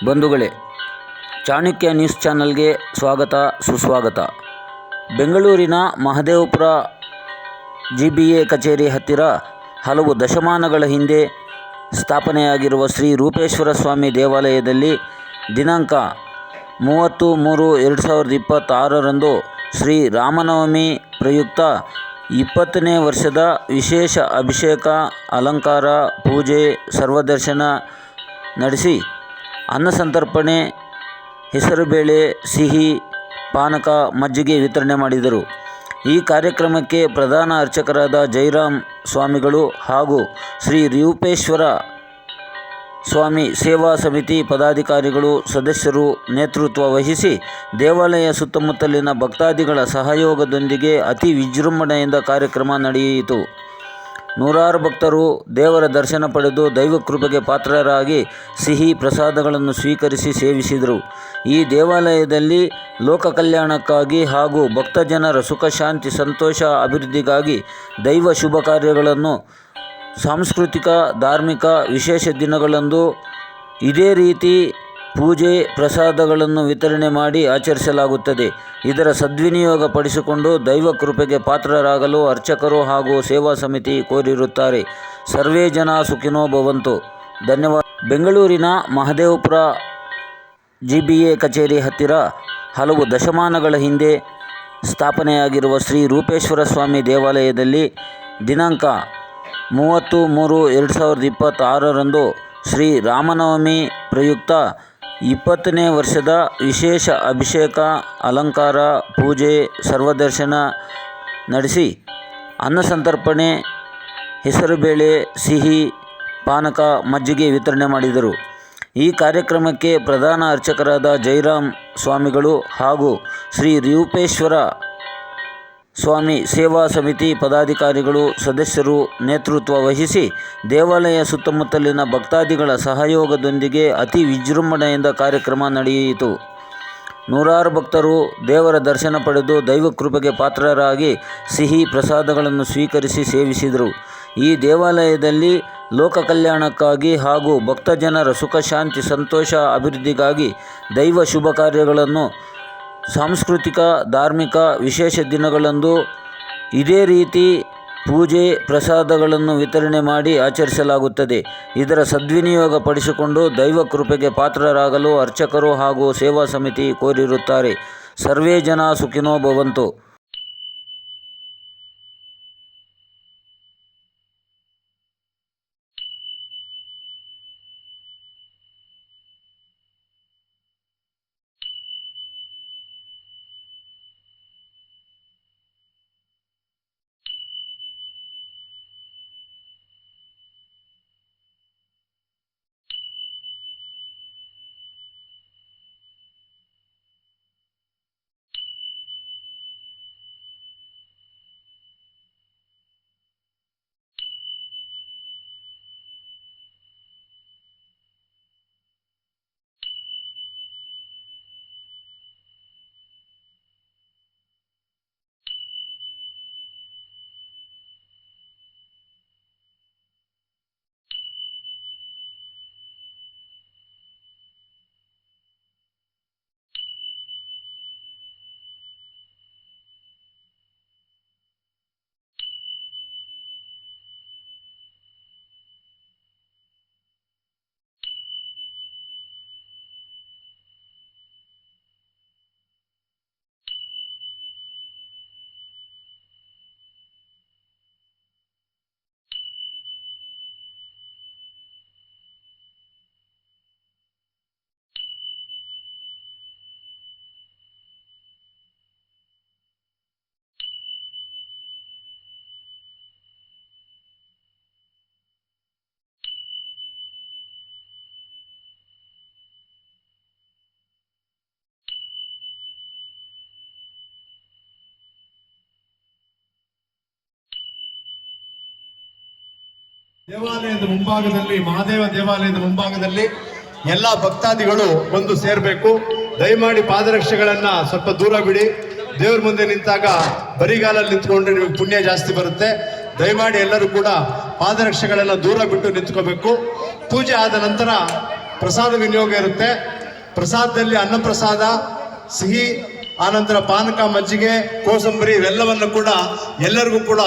ಬಂಧುಗಳೇ, ಚಾಣಕ್ಯ ನ್ಯೂಸ್ ಚಾನಲ್ಗೆ ಸ್ವಾಗತ ಸುಸ್ವಾಗತ. ಬೆಂಗಳೂರಿನ ಮಹದೇವಪುರ GBA ಕಚೇರಿ ಹತ್ತಿರ ಹಲವು ದಶಮಾನಗಳ ಹಿಂದೆ ಸ್ಥಾಪನೆಯಾಗಿರುವ ಶ್ರೀ ರೂಪೇಶ್ವರ ಸ್ವಾಮಿ ದೇವಾಲಯದಲ್ಲಿ ದಿನಾಂಕ 30/3/2026 ಶ್ರೀ ರಾಮನವಮಿ ಪ್ರಯುಕ್ತ 20ನೇ ವರ್ಷದ ವಿಶೇಷ ಅಭಿಷೇಕ, ಅಲಂಕಾರ, ಪೂಜೆ, ಸರ್ವದರ್ಶನ ನಡೆಸಿ ಅನ್ನಸಂತರ್ಪಣೆ, ಹೆಸರುಬೇಳೆ, ಸಿಹಿ, ಪಾನಕ, ಮಜ್ಜಿಗೆ ವಿತರಣೆ ಮಾಡಿದರು. ಈ ಕಾರ್ಯಕ್ರಮಕ್ಕೆ ಪ್ರಧಾನ ಅರ್ಚಕರಾದ ಜೈರಾಮ್ ಸ್ವಾಮಿಗಳು ಹಾಗೂ ಶ್ರೀ ರೂಪೇಶ್ವರ ಸ್ವಾಮಿ ಸೇವಾ ಸಮಿತಿ ಪದಾಧಿಕಾರಿಗಳು ಸದಸ್ಯರು ನೇತೃತ್ವ ವಹಿಸಿ ದೇವಾಲಯ ಸುತ್ತಮುತ್ತಲಿನ ಭಕ್ತಾದಿಗಳ ಸಹಯೋಗದೊಂದಿಗೆ ಅತಿ ವಿಜೃಂಭಣೆಯಿಂದ ಕಾರ್ಯಕ್ರಮ ನಡೆಯಿತು. ನೂರಾರು ಭಕ್ತರು ದೇವರ ದರ್ಶನ ಪಡೆದು ದೈವಕೃಪೆಗೆ ಪಾತ್ರರಾಗಿ ಸಿಹಿ ಪ್ರಸಾದಗಳನ್ನು ಸ್ವೀಕರಿಸಿ ಸೇವಿಸಿದರು. ಈ ದೇವಾಲಯದಲ್ಲಿ ಲೋಕ ಕಲ್ಯಾಣಕ್ಕಾಗಿ ಹಾಗೂ ಭಕ್ತಜನರ ಸುಖ, ಶಾಂತಿ, ಸಂತೋಷ, ಅಭಿವೃದ್ಧಿಗಾಗಿ ದೈವ ಶುಭ ಕಾರ್ಯಗಳನ್ನು ಸಾಂಸ್ಕೃತಿಕ, ಧಾರ್ಮಿಕ ವಿಶೇಷ ದಿನಗಳಂದು ಇದೇ ರೀತಿ ಪೂಜೆ, ಪ್ರಸಾದಗಳನ್ನು ವಿತರಣೆ ಮಾಡಿ ಆಚರಿಸಲಾಗುತ್ತದೆ. ಇದರ ಸದ್ವಿನಿಯೋಗ ಪಡಿಸಿಕೊಂಡು ದೈವ ಕೃಪೆಗೆ ಪಾತ್ರರಾಗಲು ಅರ್ಚಕರು ಹಾಗೂ ಸೇವಾ ಸಮಿತಿ ಕೋರಿರುತ್ತಾರೆ. ಸರ್ವೇ ಜನ ಸುಖಿನೋ ಭವಂತು. ಧನ್ಯವಾದ. ಬೆಂಗಳೂರಿನ ಮಹದೇವಪುರ GBA ಕಚೇರಿ ಹತ್ತಿರ ಹಲವು ದಶಮಾನಗಳ ಹಿಂದೆ ಸ್ಥಾಪನೆಯಾಗಿರುವ ಶ್ರೀ ರೂಪೇಶ್ವರ ಸ್ವಾಮಿ ದೇವಾಲಯದಲ್ಲಿ ದಿನಾಂಕ 30/3/2026 ಶ್ರೀ ರಾಮನವಮಿ ಪ್ರಯುಕ್ತ 20ನೇ ವರ್ಷದ ವಿಶೇಷ ಅಭಿಷೇಕ, ಅಲಂಕಾರ, ಪೂಜೆ, ಸರ್ವದರ್ಶನ ನಡೆಸಿ ಅನ್ನಸಂತರ್ಪಣೆ, ಹೆಸರುಬೇಳೆ, ಸಿಹಿ, ಪಾನಕ, ಮಜ್ಜಿಗೆ ವಿತರಣೆ ಮಾಡಿದರು. ಈ ಕಾರ್ಯಕ್ರಮಕ್ಕೆ ಪ್ರಧಾನ ಅರ್ಚಕರಾದ ಜೈರಾಮ್ ಸ್ವಾಮಿಗಳು ಹಾಗೂ ಶ್ರೀ ರೂಪೇಶ್ವರ ಸ್ವಾಮಿ ಸೇವಾ ಸಮಿತಿ ಪದಾಧಿಕಾರಿಗಳು ಸದಸ್ಯರು ನೇತೃತ್ವ ವಹಿಸಿ ದೇವಾಲಯ ಸುತ್ತಮುತ್ತಲಿನ ಭಕ್ತಾದಿಗಳ ಸಹಯೋಗದೊಂದಿಗೆ ಅತಿ ವಿಜೃಂಭಣೆಯಿಂದ ಕಾರ್ಯಕ್ರಮ ನಡೆಯಿತು. ನೂರಾರು ಭಕ್ತರು ದೇವರ ದರ್ಶನ ಪಡೆದು ದೈವಕೃಪೆಗೆ ಪಾತ್ರರಾಗಿ ಸಿಹಿ ಪ್ರಸಾದಗಳನ್ನು ಸ್ವೀಕರಿಸಿ ಸೇವಿಸಿದರು. ಈ ದೇವಾಲಯದಲ್ಲಿ ಲೋಕ ಕಲ್ಯಾಣಕ್ಕಾಗಿ ಹಾಗೂ ಭಕ್ತಜನರ ಸುಖ, ಶಾಂತಿ, ಸಂತೋಷ, ಅಭಿವೃದ್ಧಿಗಾಗಿ ದೈವ ಶುಭ ಕಾರ್ಯಗಳನ್ನು ಸಾಂಸ್ಕೃತಿಕ, ಧಾರ್ಮಿಕ ವಿಶೇಷ ದಿನಗಳಂದು ಇದೇ ರೀತಿ ಪೂಜೆ, ಪ್ರಸಾದಗಳನ್ನು ವಿತರಣೆ ಮಾಡಿ ಆಚರಿಸಲಾಗುತ್ತದೆ. ಇದರ ಸದ್ವಿನಿಯೋಗ ಪಡಿಸಿಕೊಂಡು ದೈವ ಕೃಪೆಗೆ ಪಾತ್ರರಾಗಲು ಅರ್ಚಕರು ಹಾಗೂ ಸೇವಾ ಸಮಿತಿ ಕೋರಿರುತ್ತಾರೆ. ಸರ್ವೇ ಜನ ಸುಖಿನೋ ಭವಂತು. ದೇವಾಲಯದ ಮುಂಭಾಗದಲ್ಲಿ, ಮಹಾದೇವ ದೇವಾಲಯದ ಮುಂಭಾಗದಲ್ಲಿ ಎಲ್ಲ ಭಕ್ತಾದಿಗಳು ಬಂದು ಸೇರಬೇಕು. ದಯಮಾಡಿ ಪಾದರಕ್ಷೆಗಳನ್ನ ಸ್ವಲ್ಪ ದೂರ ಬಿಡಿ. ದೇವ್ರ ಮುಂದೆ ನಿಂತಾಗ ಬರಿಗಾಲಲ್ಲಿ ನಿಂತ್ಕೊಂಡ್ರೆ ನಿಮಗೆ ಪುಣ್ಯ ಜಾಸ್ತಿ ಬರುತ್ತೆ. ದಯಮಾಡಿ ಎಲ್ಲರೂ ಕೂಡ ಪಾದರಕ್ಷೆಗಳೆಲ್ಲ ದೂರ ಬಿಟ್ಟು ನಿಂತ್ಕೋಬೇಕು. ಪೂಜೆ ಆದ ನಂತರ ಪ್ರಸಾದ ವಿನಿಯೋಗ ಇರುತ್ತೆ. ಪ್ರಸಾದದಲ್ಲಿ ಅನ್ನಪ್ರಸಾದ, ಸಿಹಿ, ಆನಂತರ ಪಾನಕ, ಮಜ್ಜಿಗೆ, ಕೋಸಂಬರಿ ಇವೆಲ್ಲವನ್ನು ಕೂಡ ಎಲ್ಲರಿಗೂ ಕೂಡ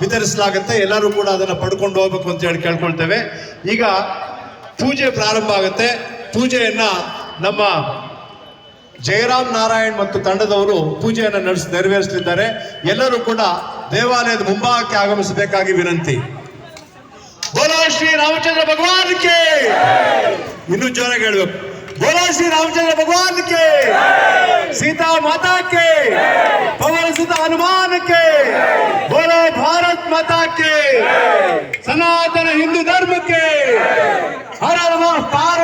ವಿತರಿಸಲಾಗುತ್ತೆ. ಎಲ್ಲರೂ ಕೂಡ ಅದನ್ನು ಪಡ್ಕೊಂಡು ಹೋಗ್ಬೇಕು ಅಂತ ಹೇಳಿ ಕೇಳ್ಕೊಳ್ತೇವೆ. ಈಗ ಪೂಜೆ ಪ್ರಾರಂಭ ಆಗುತ್ತೆ. ಪೂಜೆಯನ್ನ ನಮ್ಮ ಜಯರಾಮ್ ನಾರಾಯಣ್ ಮತ್ತು ತಂಡದವರು ಪೂಜೆಯನ್ನು ನೆರವೇರಿಸಲಿದ್ದಾರೆ. ಎಲ್ಲರೂ ಕೂಡ ದೇವಾಲಯದ ಮುಂಭಾಗಕ್ಕೆ ಆಗಮಿಸಬೇಕಾಗಿ ವಿನಂತಿ. ಬೋಲೋ ಶ್ರೀ ರಾಮಚಂದ್ರ ಭಗವಾನ್ ಕೆ, ಇನ್ನೂ ಜೋರಾಗಿ ಹೇಳ್ಬೇಕು. ಬೋಲೋ ಶ್ರೀ ರಾಮಚಂದ್ರ ಭಗವಾನ್ ಕೆ, सीता माता के, पवन सुत हनुमान के, बोलो भारत माता के, सनातन हिंदू धर्म के, हर हर महाकाल